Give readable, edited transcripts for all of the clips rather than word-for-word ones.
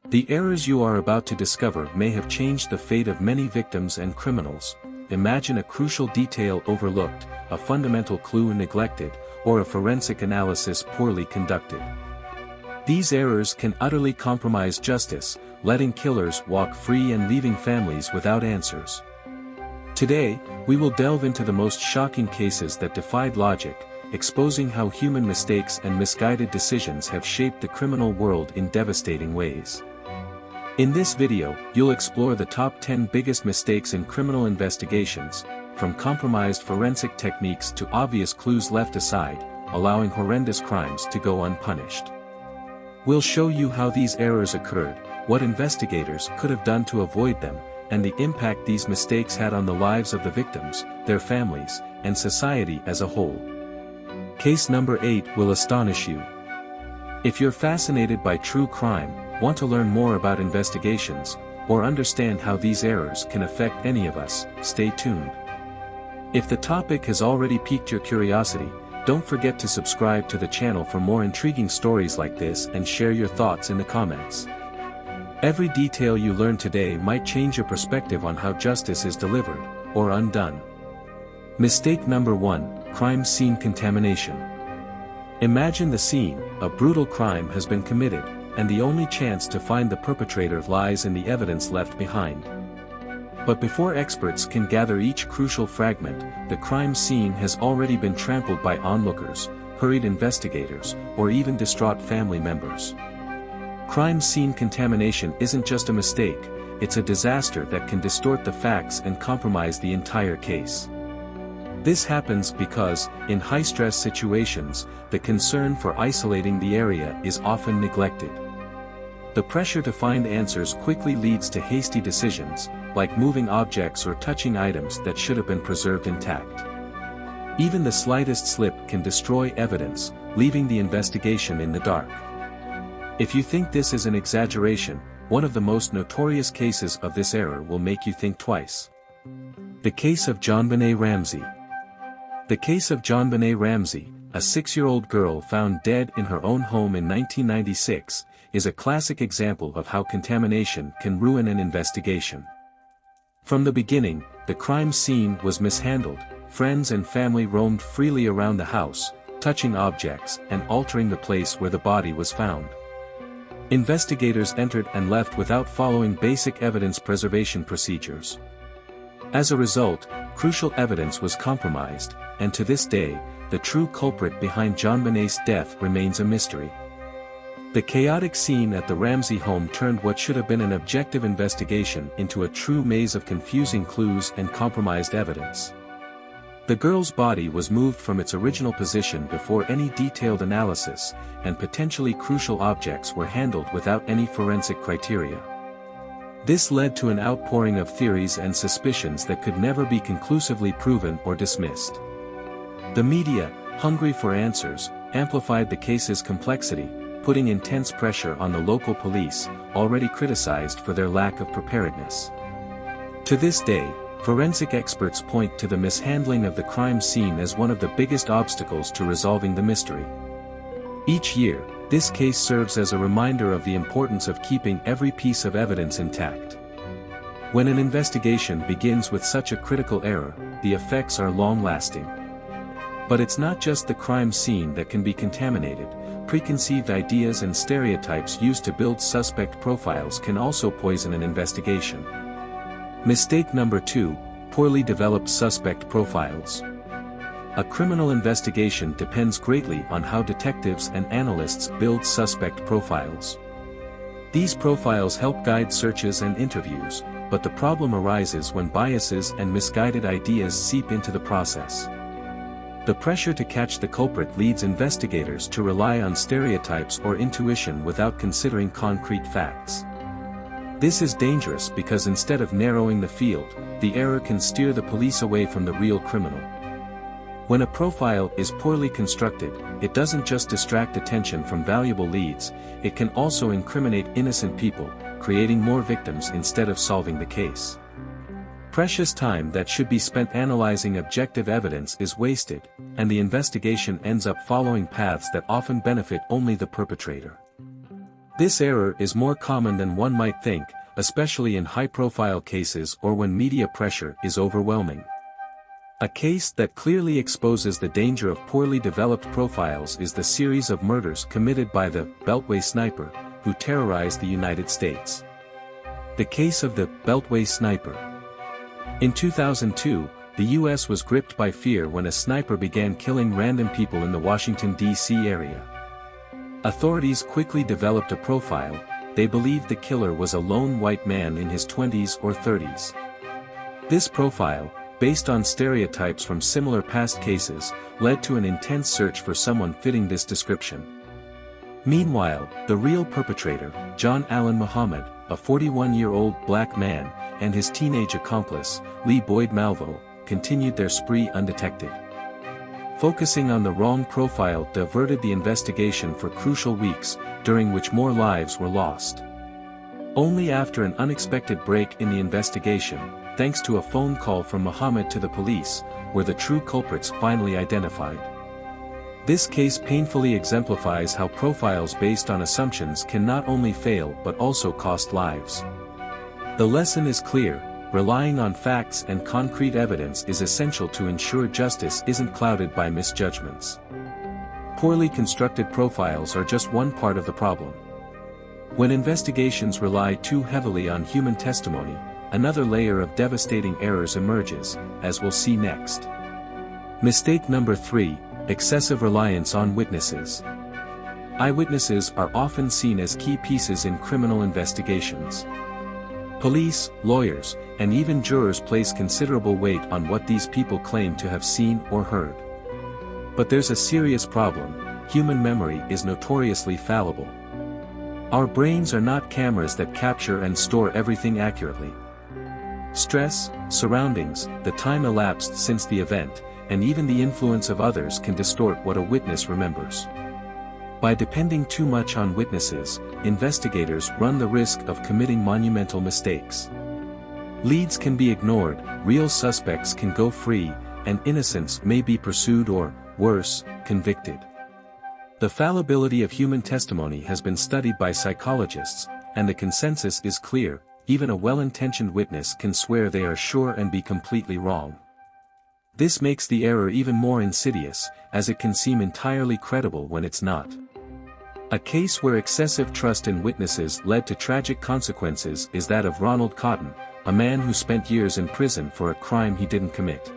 The errors you are about to discover may have changed the fate of many victims and criminals. Imagine a crucial detail overlooked, a fundamental clue neglected, or a forensic analysis poorly conducted. These errors can utterly compromise justice, letting killers walk free and leaving families without answers. Today, we will delve into the most shocking cases that defied logic, exposing how human mistakes and misguided decisions have shaped the criminal world in devastating ways. In this video, you'll explore the top 10 biggest mistakes in criminal investigations, from compromised forensic techniques to obvious clues left aside, allowing horrendous crimes to go unpunished. We'll show you how these errors occurred, what investigators could have done to avoid them, and the impact these mistakes had on the lives of the victims, their families, and society as a whole. Case number 8 will astonish you. If you're fascinated by true crime, want to learn more about investigations, or understand how these errors can affect any of us, stay tuned. If the topic has already piqued your curiosity, don't forget to subscribe to the channel for more intriguing stories like this and share your thoughts in the comments. Every detail you learn today might change your perspective on how justice is delivered, or undone. Mistake number 1, crime scene contamination. Imagine the scene: a brutal crime has been committed, and the only chance to find the perpetrator lies in the evidence left behind. But before experts can gather each crucial fragment, the crime scene has already been trampled by onlookers, hurried investigators, or even distraught family members. Crime scene contamination isn't just a mistake, it's a disaster that can distort the facts and compromise the entire case. This happens because, in high-stress situations, the concern for isolating the area is often neglected. The pressure to find answers quickly leads to hasty decisions, like moving objects or touching items that should have been preserved intact. Even the slightest slip can destroy evidence, leaving the investigation in the dark. If you think this is an exaggeration, one of the most notorious cases of this error will make you think twice. The case of JonBenét Ramsey. The case of JonBenét Ramsey, a 6-year-old girl found dead in her own home in 1996, is a classic example of how contamination can ruin an investigation. From the beginning, the crime scene was mishandled. Friends and family roamed freely around the house, touching objects and altering the place where the body was found. Investigators entered and left without following basic evidence preservation procedures. As a result, crucial evidence was compromised, and to this day, the true culprit behind JonBenét's death remains a mystery. The chaotic scene at the Ramsey home turned what should have been an objective investigation into a true maze of confusing clues and compromised evidence. The girl's body was moved from its original position before any detailed analysis, and potentially crucial objects were handled without any forensic criteria. This led to an outpouring of theories and suspicions that could never be conclusively proven or dismissed. The media, hungry for answers, amplified the case's complexity, putting intense pressure on the local police, already criticized for their lack of preparedness. To this day, forensic experts point to the mishandling of the crime scene as one of the biggest obstacles to resolving the mystery. Each year, this case serves as a reminder of the importance of keeping every piece of evidence intact. When an investigation begins with such a critical error, the effects are long-lasting. But it's not just the crime scene that can be contaminated. Preconceived ideas and stereotypes used to build suspect profiles can also poison an investigation. Mistake number 2, poorly developed suspect profiles. A criminal investigation depends greatly on how detectives and analysts build suspect profiles. These profiles help guide searches and interviews, but the problem arises when biases and misguided ideas seep into the process. The pressure to catch the culprit leads investigators to rely on stereotypes or intuition without considering concrete facts. This is dangerous because instead of narrowing the field, the error can steer the police away from the real criminal. When a profile is poorly constructed, it doesn't just distract attention from valuable leads, it can also incriminate innocent people, creating more victims instead of solving the case. Precious time that should be spent analyzing objective evidence is wasted, and the investigation ends up following paths that often benefit only the perpetrator. This error is more common than one might think, especially in high-profile cases or when media pressure is overwhelming. A case that clearly exposes the danger of poorly developed profiles is the series of murders committed by the Beltway sniper, who terrorized the United States. The case of the Beltway sniper. In 2002, the U.S. was gripped by fear when a sniper began killing random people in the Washington, D.C. area. Authorities quickly developed a profile. They believed the killer was a lone white man in his 20s or 30s. This profile, based on stereotypes from similar past cases, led to an intense search for someone fitting this description. Meanwhile, the real perpetrator, John Allen Muhammad, a 41-year-old black man, and his teenage accomplice, Lee Boyd Malvo, continued their spree undetected. Focusing on the wrong profile diverted the investigation for crucial weeks, during which more lives were lost. Only after an unexpected break in the investigation, thanks to a phone call from Muhammad to the police, were the true culprits finally identified. This case painfully exemplifies how profiles based on assumptions can not only fail but also cost lives. The lesson is clear: relying on facts and concrete evidence is essential to ensure justice isn't clouded by misjudgments. Poorly constructed profiles are just one part of the problem. When investigations rely too heavily on human testimony, another layer of devastating errors emerges, as we'll see next. Mistake number 3: excessive reliance on witnesses. Eyewitnesses are often seen as key pieces in criminal investigations. Police, lawyers, and even jurors place considerable weight on what these people claim to have seen or heard. But there's a serious problem: human memory is notoriously fallible. Our brains are not cameras that capture and store everything accurately. Stress, surroundings, the time elapsed since the event, and even the influence of others can distort what a witness remembers. By depending too much on witnesses, investigators run the risk of committing monumental mistakes. Leads can be ignored, real suspects can go free, and innocents may be pursued or, worse, convicted. The fallibility of human testimony has been studied by psychologists, and the consensus is clear: even a well-intentioned witness can swear they are sure and be completely wrong. This makes the error even more insidious, as it can seem entirely credible when it's not. A case where excessive trust in witnesses led to tragic consequences is that of Ronald Cotton, a man who spent years in prison for a crime he didn't commit.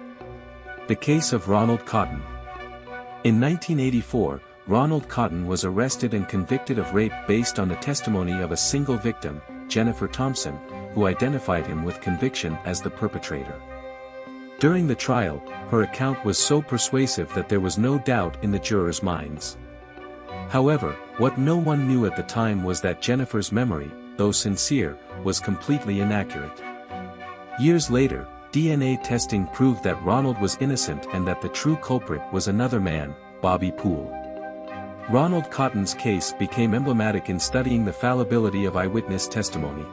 The case of Ronald Cotton. In 1984, Ronald Cotton was arrested and convicted of rape based on the testimony of a single victim, Jennifer Thompson, who identified him with conviction as the perpetrator. During the trial, her account was so persuasive that there was no doubt in the jurors' minds. However, what no one knew at the time was that Jennifer's memory, though sincere, was completely inaccurate. Years later, DNA testing proved that Ronald was innocent and that the true culprit was another man, Bobby Poole. Ronald Cotton's case became emblematic in studying the fallibility of eyewitness testimony.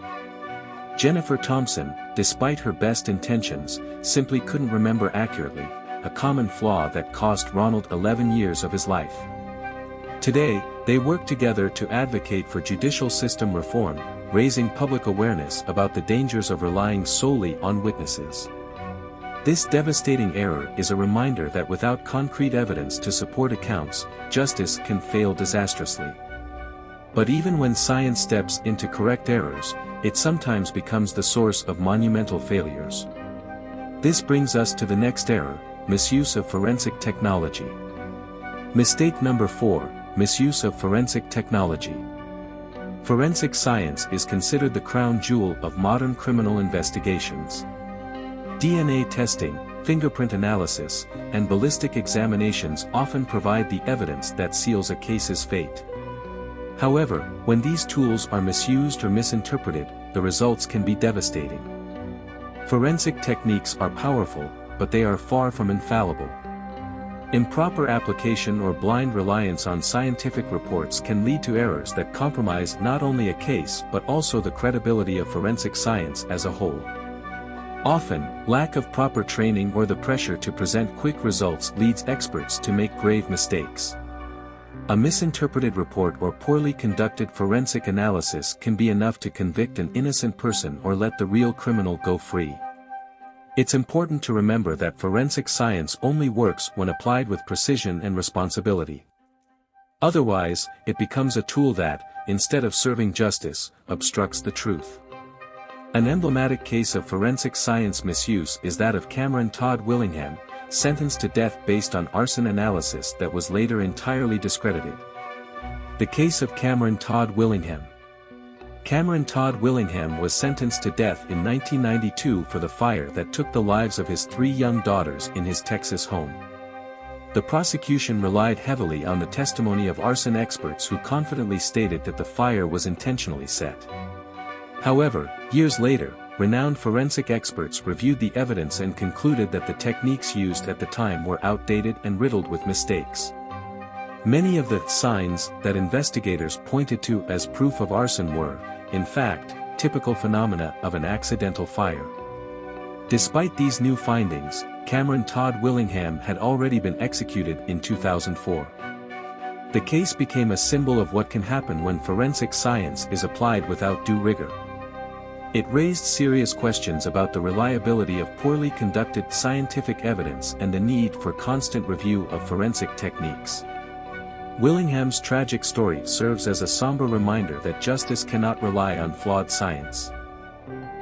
Jennifer Thompson, despite her best intentions, simply couldn't remember accurately, a common flaw that cost Ronald 11 years of his life. Today, they work together to advocate for judicial system reform, raising public awareness about the dangers of relying solely on witnesses. This devastating error is a reminder that without concrete evidence to support accounts, justice can fail disastrously. But even when science steps in to correct errors, it sometimes becomes the source of monumental failures. This brings us to the next error: misuse of forensic technology. Mistake number 4: misuse of forensic technology. Forensic science is considered the crown jewel of modern criminal investigations. DNA testing, fingerprint analysis, and ballistic examinations often provide the evidence that seals a case's fate. However, when these tools are misused or misinterpreted, the results can be devastating. Forensic techniques are powerful, but they are far from infallible. Improper application or blind reliance on scientific reports can lead to errors that compromise not only a case but also the credibility of forensic science as a whole. Often, lack of proper training or the pressure to present quick results leads experts to make grave mistakes. A misinterpreted report or poorly conducted forensic analysis can be enough to convict an innocent person or let the real criminal go free. It's important to remember that forensic science only works when applied with precision and responsibility. Otherwise, it becomes a tool that, instead of serving justice, obstructs the truth. An emblematic case of forensic science misuse is that of Cameron Todd Willingham, sentenced to death based on arson analysis that was later entirely discredited. The case of Cameron Todd Willingham. Cameron Todd Willingham was sentenced to death in 1992 for the fire that took the lives of his 3 young daughters in his Texas home. The prosecution relied heavily on the testimony of arson experts who confidently stated that the fire was intentionally set. However, years later, renowned forensic experts reviewed the evidence and concluded that the techniques used at the time were outdated and riddled with mistakes. Many of the signs that investigators pointed to as proof of arson were, in fact, typical phenomena of an accidental fire. Despite these new findings, Cameron Todd Willingham had already been executed in 2004. The case became a symbol of what can happen when forensic science is applied without due rigor. It raised serious questions about the reliability of poorly conducted scientific evidence and the need for constant review of forensic techniques. Willingham's tragic story serves as a somber reminder that justice cannot rely on flawed science.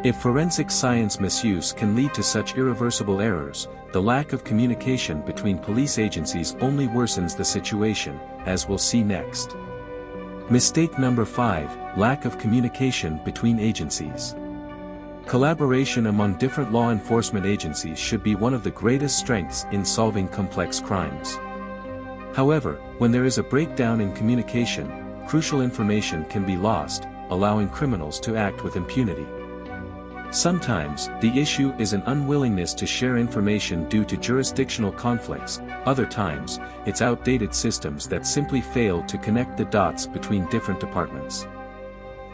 If forensic science misuse can lead to such irreversible errors, the lack of communication between police agencies only worsens the situation, as we'll see next. Mistake number 5, lack of communication between agencies. Collaboration among different law enforcement agencies should be one of the greatest strengths in solving complex crimes. However, when there is a breakdown in communication, crucial information can be lost, allowing criminals to act with impunity. Sometimes, the issue is an unwillingness to share information due to jurisdictional conflicts, other times, it's outdated systems that simply fail to connect the dots between different departments.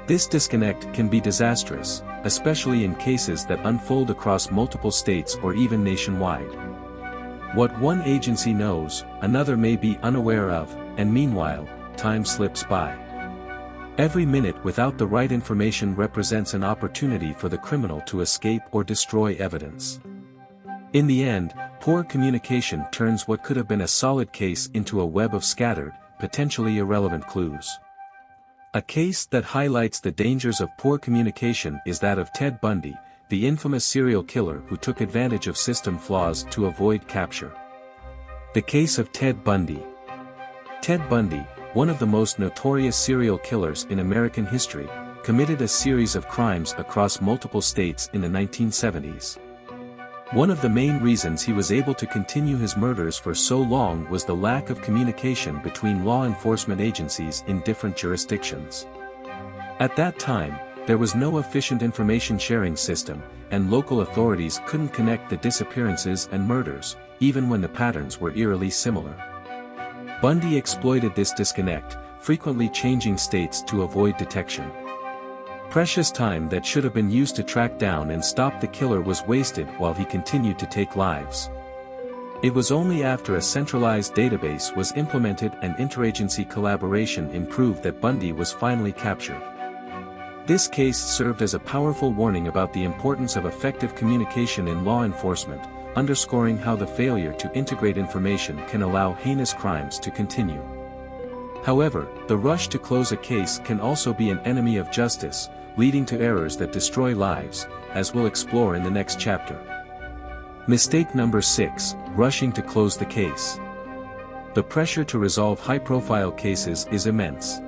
This disconnect can be disastrous, especially in cases that unfold across multiple states or even nationwide. What one agency knows, another may be unaware of, and meanwhile, time slips by. Every minute without the right information represents an opportunity for the criminal to escape or destroy evidence. In the end, poor communication turns what could have been a solid case into a web of scattered, potentially irrelevant clues. A case that highlights the dangers of poor communication is that of Ted Bundy, the infamous serial killer who took advantage of system flaws to avoid capture. The case of Ted Bundy. Ted Bundy, one of the most notorious serial killers in American history, committed a series of crimes across multiple states in the 1970s. One of the main reasons he was able to continue his murders for so long was the lack of communication between law enforcement agencies in different jurisdictions. At that time, there was no efficient information sharing system, and local authorities couldn't connect the disappearances and murders, even when the patterns were eerily similar. Bundy exploited this disconnect, frequently changing states to avoid detection. Precious time that should have been used to track down and stop the killer was wasted while he continued to take lives. It was only after a centralized database was implemented and interagency collaboration improved that Bundy was finally captured. This case served as a powerful warning about the importance of effective communication in law enforcement, underscoring how the failure to integrate information can allow heinous crimes to continue. However, the rush to close a case can also be an enemy of justice, leading to errors that destroy lives, as we'll explore in the next chapter. Mistake number 6, rushing to close the case. The pressure to resolve high-profile cases is immense.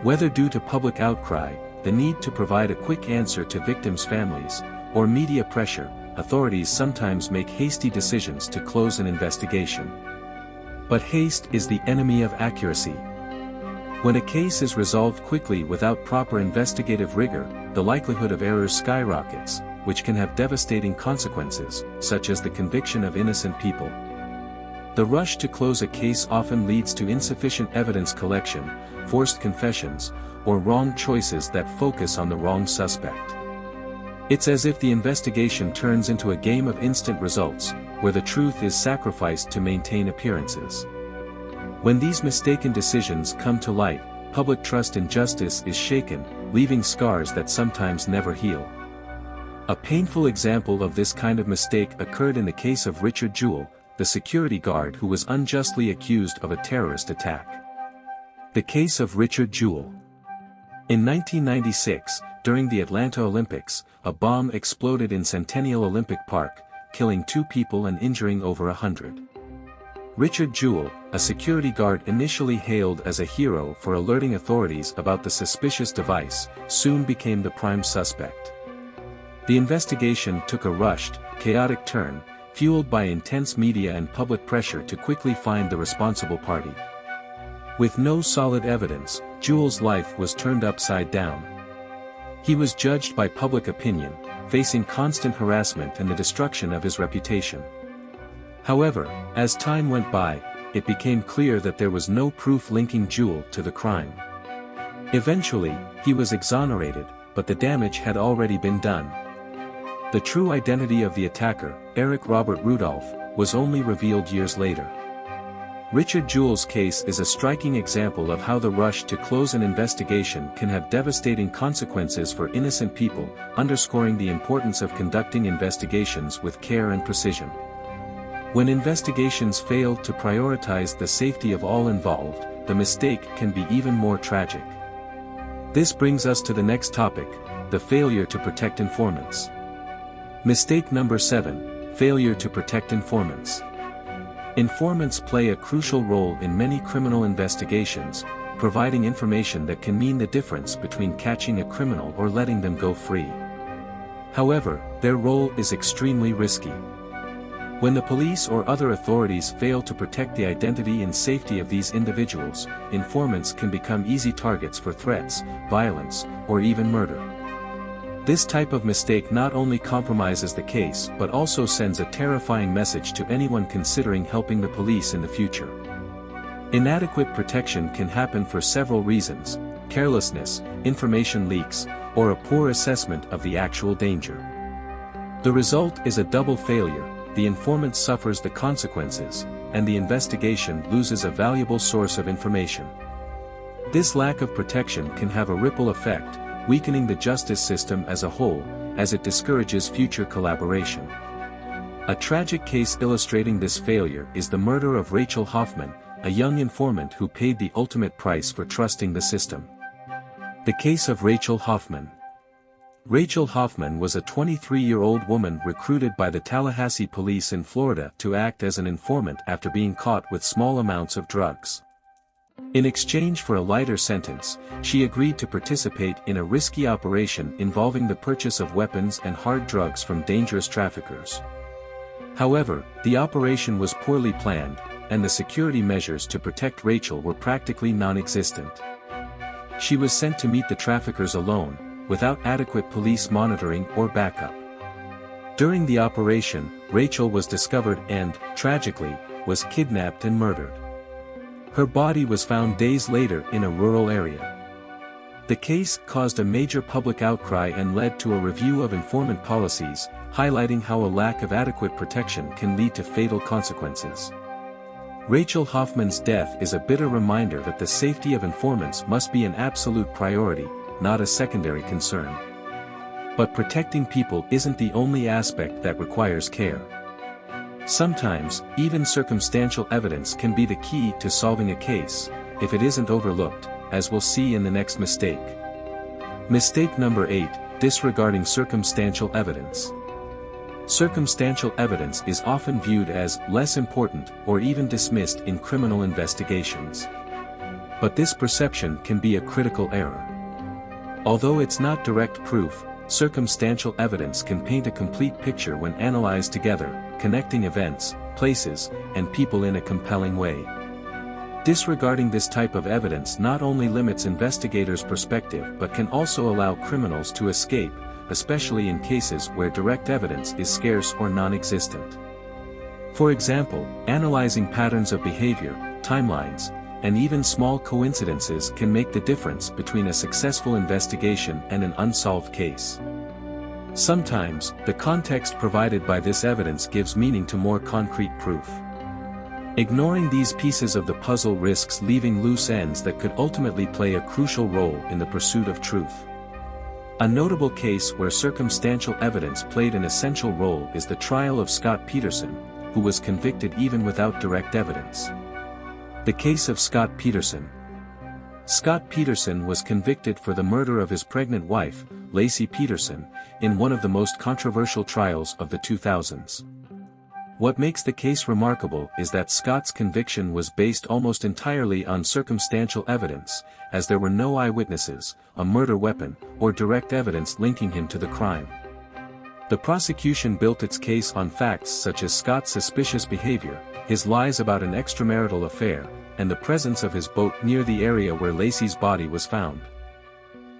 Whether due to public outcry, the need to provide a quick answer to victims' families, or media pressure, authorities sometimes make hasty decisions to close an investigation. But haste is the enemy of accuracy. When a case is resolved quickly without proper investigative rigor, the likelihood of errors skyrockets, which can have devastating consequences, such as the conviction of innocent people. The rush to close a case often leads to insufficient evidence collection, forced confessions, or wrong choices that focus on the wrong suspect. It's as if the investigation turns into a game of instant results, where the truth is sacrificed to maintain appearances. When these mistaken decisions come to light, public trust in justice is shaken, leaving scars that sometimes never heal. A painful example of this kind of mistake occurred in the case of Richard Jewell, the security guard who was unjustly accused of a terrorist attack. The case of Richard Jewell. In 1996, during the Atlanta Olympics, a bomb exploded in Centennial Olympic Park, killing 2 people and injuring over 100. Richard Jewell, a security guard initially hailed as a hero for alerting authorities about the suspicious device, soon became the prime suspect. The investigation took a rushed, chaotic turn, fueled by intense media and public pressure to quickly find the responsible party. With no solid evidence, Jewell's life was turned upside down. He was judged by public opinion, facing constant harassment and the destruction of his reputation. However, as time went by, it became clear that there was no proof linking Jewell to the crime. Eventually, he was exonerated, but the damage had already been done. The true identity of the attacker, Eric Robert Rudolph, was only revealed years later. Richard Jewell's case is a striking example of how the rush to close an investigation can have devastating consequences for innocent people, underscoring the importance of conducting investigations with care and precision. When investigations fail to prioritize the safety of all involved, the mistake can be even more tragic. This brings us to the next topic, the failure to protect informants. Mistake number 7, failure to protect informants. Informants play a crucial role in many criminal investigations, providing information that can mean the difference between catching a criminal or letting them go free. However, their role is extremely risky. When the police or other authorities fail to protect the identity and safety of these individuals, informants can become easy targets for threats, violence, or even murder. This type of mistake not only compromises the case but also sends a terrifying message to anyone considering helping the police in the future. Inadequate protection can happen for several reasons: carelessness, information leaks, or a poor assessment of the actual danger. The result is a double failure: the informant suffers the consequences, and the investigation loses a valuable source of information. This lack of protection can have a ripple effect, weakening the justice system as a whole, as it discourages future collaboration. A tragic case illustrating this failure is the murder of Rachel Hoffman, a young informant who paid the ultimate price for trusting the system. The case of Rachel Hoffman. Rachel Hoffman was a 23-year-old woman recruited by the Tallahassee police in Florida to act as an informant after being caught with small amounts of drugs. In exchange for a lighter sentence, she agreed to participate in a risky operation involving the purchase of weapons and hard drugs from dangerous traffickers. However, the operation was poorly planned, and the security measures to protect Rachel were practically non-existent. She was sent to meet the traffickers alone, without adequate police monitoring or backup. During the operation, Rachel was discovered and, tragically, was kidnapped and murdered. Her body was found days later in a rural area. The case caused a major public outcry and led to a review of informant policies, highlighting how a lack of adequate protection can lead to fatal consequences. Rachel Hoffman's death is a bitter reminder that the safety of informants must be an absolute priority, not a secondary concern. But protecting people isn't the only aspect that requires care. Sometimes, even circumstantial evidence can be the key to solving a case, if it isn't overlooked, as we'll see in the next mistake. Mistake number 8, disregarding circumstantial evidence. Circumstantial evidence is often viewed as less important or even dismissed in criminal investigations. But this perception can be a critical error. Although it's not direct proof, circumstantial evidence can paint a complete picture when analyzed together, connecting events, places, and people in a compelling way. Disregarding this type of evidence not only limits investigators' perspective but can also allow criminals to escape, especially in cases where direct evidence is scarce or non-existent. For example, analyzing patterns of behavior, timelines, and even small coincidences can make the difference between a successful investigation and an unsolved case. Sometimes, the context provided by this evidence gives meaning to more concrete proof. Ignoring these pieces of the puzzle risks leaving loose ends that could ultimately play a crucial role in the pursuit of truth. A notable case where circumstantial evidence played an essential role is the trial of Scott Peterson, who was convicted even without direct evidence. The case of Scott Peterson. Scott Peterson was convicted for the murder of his pregnant wife, Laci Peterson, in one of the most controversial trials of the 2000s. What makes the case remarkable is that Scott's conviction was based almost entirely on circumstantial evidence, as there were no eyewitnesses, a murder weapon, or direct evidence linking him to the crime. The prosecution built its case on facts such as Scott's suspicious behavior, his lies about an extramarital affair, and the presence of his boat near the area where Laci's body was found.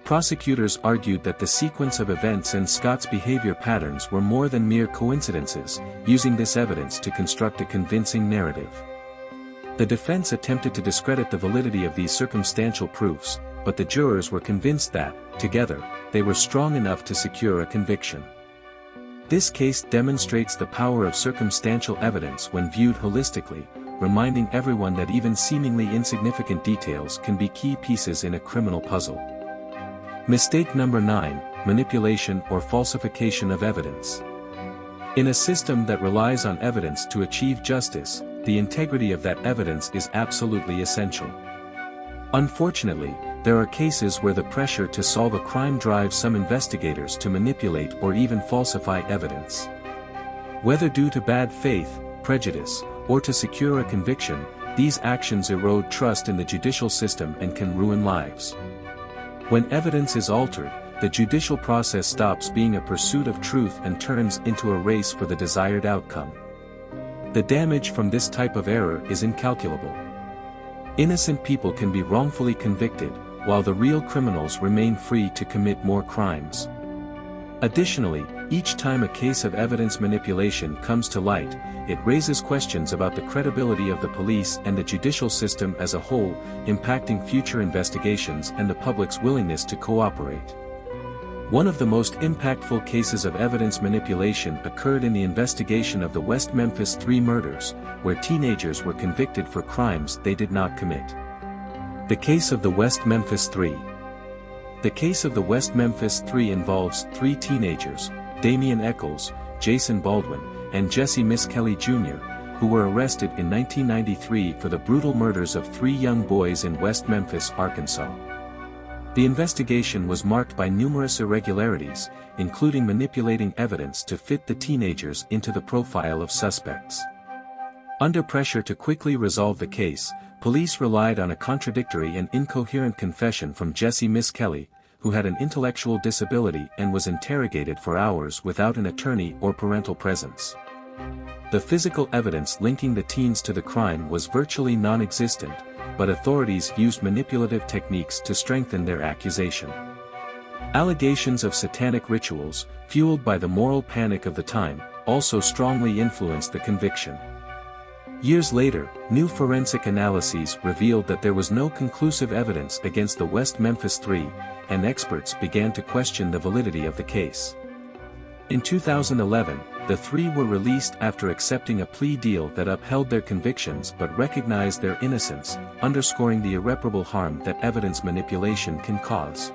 Prosecutors argued that the sequence of events and Scott's behavior patterns were more than mere coincidences, using this evidence to construct a convincing narrative. The defense attempted to discredit the validity of these circumstantial proofs, but the jurors were convinced that, together, they were strong enough to secure a conviction. This case demonstrates the power of circumstantial evidence when viewed holistically, reminding everyone that even seemingly insignificant details can be key pieces in a criminal puzzle. Mistake number 9, manipulation or falsification of evidence. In a system that relies on evidence to achieve justice, the integrity of that evidence is absolutely essential. Unfortunately, there are cases where the pressure to solve a crime drives some investigators to manipulate or even falsify evidence. Whether due to bad faith, prejudice, or to secure a conviction, these actions erode trust in the judicial system and can ruin lives. When evidence is altered, the judicial process stops being a pursuit of truth and turns into a race for the desired outcome. The damage from this type of error is incalculable. Innocent people can be wrongfully convicted, while the real criminals remain free to commit more crimes. Additionally, each time a case of evidence manipulation comes to light, it raises questions about the credibility of the police and the judicial system as a whole, impacting future investigations and the public's willingness to cooperate. One of the most impactful cases of evidence manipulation occurred in the investigation of the West Memphis 3 murders, where teenagers were convicted for crimes they did not commit. The case of the West Memphis 3. The case of the West Memphis 3 involves 3 teenagers, Damian Eccles, Jason Baldwin, and Jesse Misskelley Jr., who were arrested in 1993 for the brutal murders of 3 young boys in West Memphis, Arkansas. The investigation was marked by numerous irregularities, including manipulating evidence to fit the teenagers into the profile of suspects. Under pressure to quickly resolve the case, police relied on a contradictory and incoherent confession from Jesse Misskelley, who had an intellectual disability and was interrogated for hours without an attorney or parental presence. The physical evidence linking the teens to the crime was virtually non-existent, but authorities used manipulative techniques to strengthen their accusation. Allegations of satanic rituals, fueled by the moral panic of the time, also strongly influenced the conviction. Years later, new forensic analyses revealed that there was no conclusive evidence against the West Memphis 3, and experts began to question the validity of the case. In 2011, the 3 were released after accepting a plea deal that upheld their convictions but recognized their innocence, underscoring the irreparable harm that evidence manipulation can cause.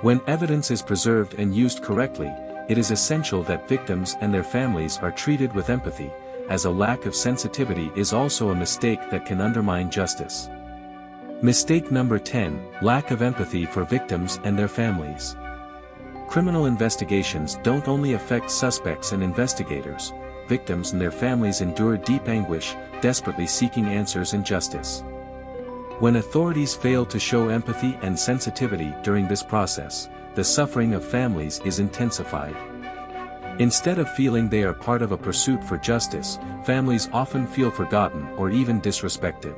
When evidence is preserved and used correctly, it is essential that victims and their families are treated with empathy, as a lack of sensitivity is also a mistake that can undermine justice. Mistake number 10, lack of empathy for victims and their families. Criminal investigations don't only affect suspects and investigators, victims and their families endure deep anguish, desperately seeking answers and justice. When authorities fail to show empathy and sensitivity during this process, the suffering of families is intensified. Instead of feeling they are part of a pursuit for justice, families often feel forgotten or even disrespected.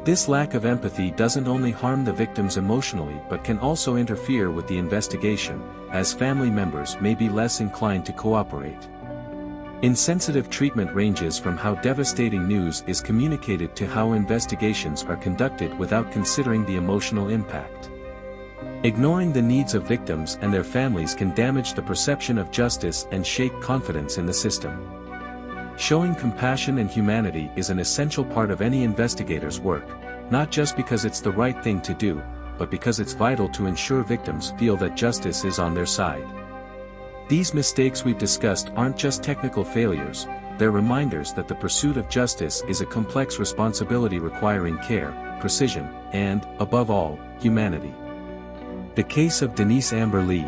This lack of empathy doesn't only harm the victims emotionally but can also interfere with the investigation, as family members may be less inclined to cooperate. Insensitive treatment ranges from how devastating news is communicated to how investigations are conducted without considering the emotional impact. Ignoring the needs of victims and their families can damage the perception of justice and shake confidence in the system. Showing compassion and humanity is an essential part of any investigator's work, not just because it's the right thing to do, but because it's vital to ensure victims feel that justice is on their side. These mistakes we've discussed aren't just technical failures, they're reminders that the pursuit of justice is a complex responsibility requiring care, precision, and, above all, humanity. The case of Denise Amber Lee.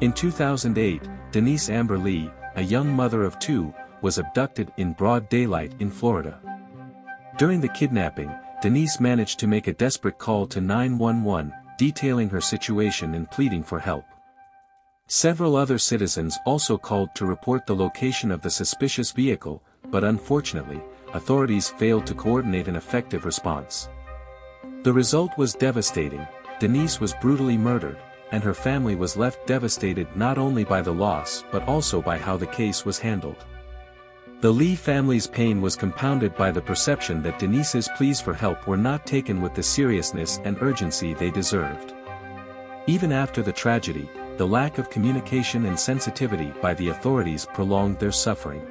In 2008, Denise Amber Lee, a young mother of two, was abducted in broad daylight in Florida. During the kidnapping, Denise managed to make a desperate call to 911, detailing her situation and pleading for help. Several other citizens also called to report the location of the suspicious vehicle, but unfortunately, authorities failed to coordinate an effective response. The result was devastating. Denise was brutally murdered, and her family was left devastated not only by the loss but also by how the case was handled. The Lee family's pain was compounded by the perception that Denise's pleas for help were not taken with the seriousness and urgency they deserved. Even after the tragedy, the lack of communication and sensitivity by the authorities prolonged their suffering.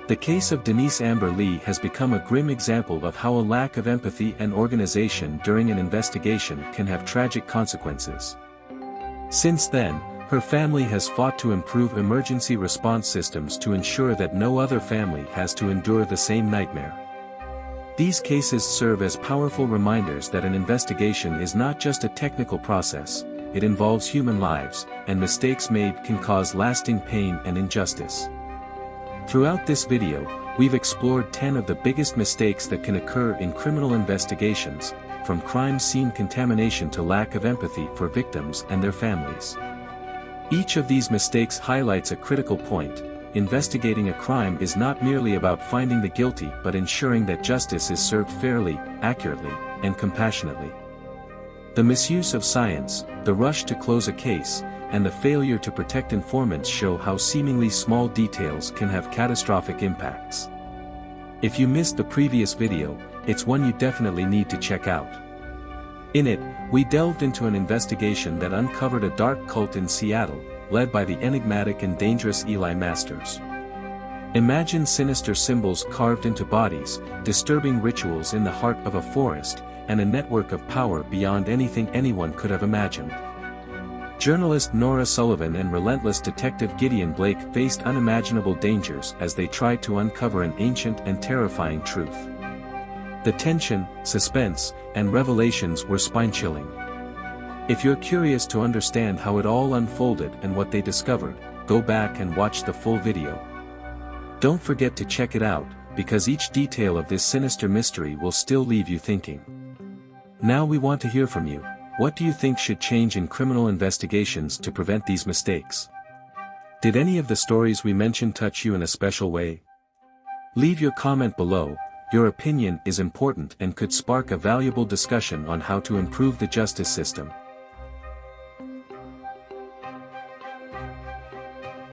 The case of Denise Amber Lee has become a grim example of how a lack of empathy and organization during an investigation can have tragic consequences. Since then, her family has fought to improve emergency response systems to ensure that no other family has to endure the same nightmare. These cases serve as powerful reminders that an investigation is not just a technical process, it involves human lives, and mistakes made can cause lasting pain and injustice. Throughout this video, we've explored 10 of the biggest mistakes that can occur in criminal investigations, from crime scene contamination to lack of empathy for victims and their families. Each of these mistakes highlights a critical point: investigating a crime is not merely about finding the guilty but ensuring that justice is served fairly, accurately, and compassionately. The misuse of science, the rush to close a case, and the failure to protect informants show how seemingly small details can have catastrophic impacts. If you missed the previous video, it's one you definitely need to check out. In it, we delved into an investigation that uncovered a dark cult in Seattle, led by the enigmatic and dangerous Eli Masters. Imagine sinister symbols carved into bodies, disturbing rituals in the heart of a forest, and a network of power beyond anything anyone could have imagined. Journalist Nora Sullivan and relentless detective Gideon Blake faced unimaginable dangers as they tried to uncover an ancient and terrifying truth. The tension, suspense, and revelations were spine-chilling. If you're curious to understand how it all unfolded and what they discovered, go back and watch the full video. Don't forget to check it out, because each detail of this sinister mystery will still leave you thinking. Now we want to hear from you. What do you think should change in criminal investigations to prevent these mistakes? Did any of the stories we mentioned touch you in a special way? Leave your comment below. Your opinion is important and could spark a valuable discussion on how to improve the justice system.